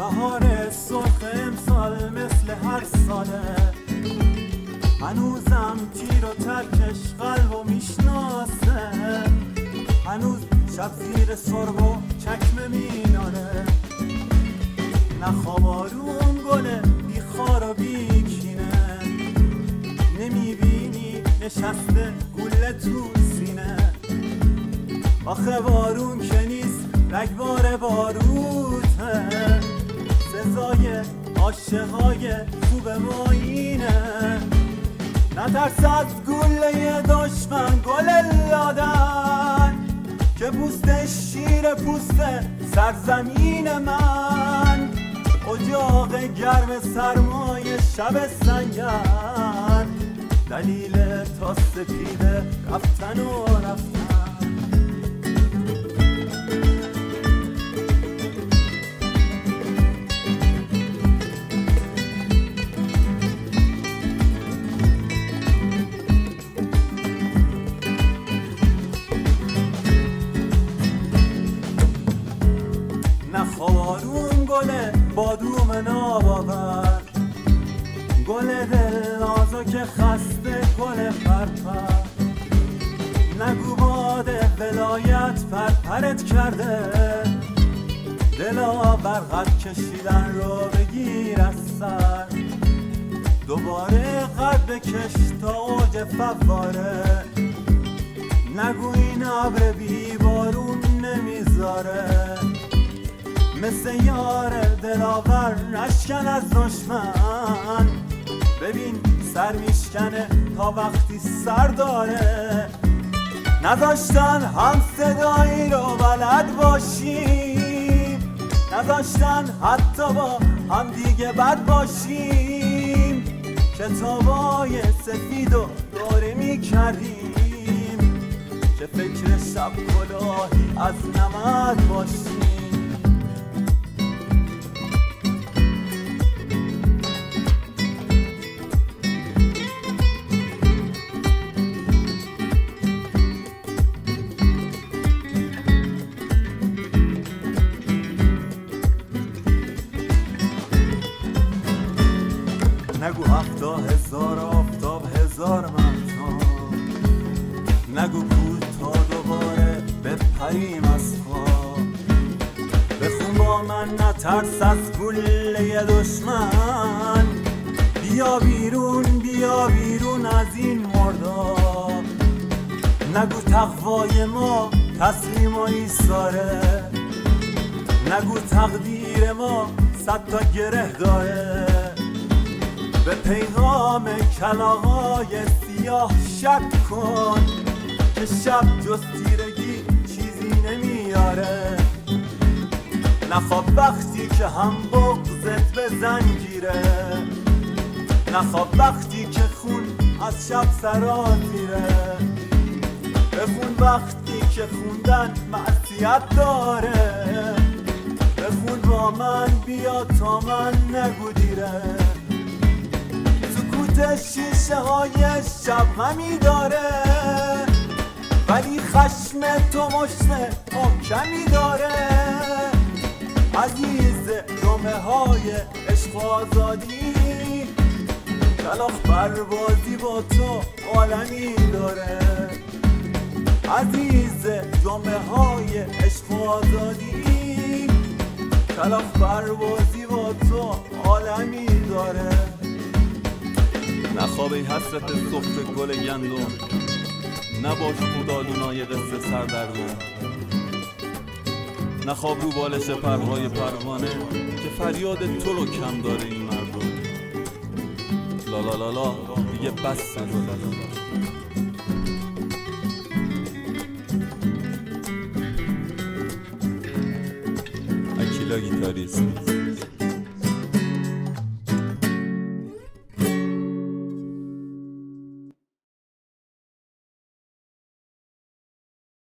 بهار سرخ امسال مثل هر ساله، هنوزم تیر و ترکش قلبو میشناسه، هنوز شب زیر سرب و چکمه میناره. نخواب آروم گله بی خار و بی کینه، نمیبینی نشسته گله تو سینه. آخه بارون که نیست رگبار باروته، سزای عاشقای خوب ما اینه. نترس از گله دشمن گل لادن، که پوست شیر پوست سرزمین من. اجاق گرم سرمای شب سنگر، دلیل تا سپیده رفتن و رفتن. نخواب آروم گله بادوم ناباور، گل دل نازو که خسته گل پرپر. نگو باد ولایت پرپرت کرده، دلا برقد کشیدن رو بگیر از سر. دوباره قد بکش تا اوج فواره، نگو این ابر بی بارون نمیذاره. مثل یار دلاور نشکن از دشمن، ببین سر میشکنه تا وقتی سر داره. نذاشتن هم صدایی رو بلد باشیم، نذاشتن حتی با هم دیگه بد باشیم. کتابای سفید و دوره میکردیم، که فکر شب کلاهی از نمد باشیم. نگو 70,000 آفتاب 1000 مهتاب، نگو کوتا دوباره بپریم از خواب. بخون با من نترس از گله دشمن، بیا بیرون از این مرداب. نگو تقوای ما تسلیم و ایثاره، نگو تقدیر ما 100 تا گره داره. به پیغام کلاغای سیاه شک کن، که شب جز تیرگی چیزی نمیاره. نخواب وقتی که هم بغضت به زنگیره، نخواب وقتی که خون از شب سرازیره. بخون وقتی که خوندن معصیت داره، بخون با من بیا تا من نگو دیره. شیشه های شب همی داره، ولی خشم تو مشت محکمی داره. عزیز جمعه های عشق و آزادی، کلاغ پروازی با تو عالمی داره. عزیز جمعه های عشق و آزادی، کلاغ پروازی با تو عالمی داره. نخواب ای حسرت سفره گل گندم، نباش خودآلونای قصه سردرگم. نخواب رو بالش پرهای پروانه، که فریاد تو رو کم داره این مردم. لا لا لا لا دیگه بس لالا. اکیلا گیتاریست.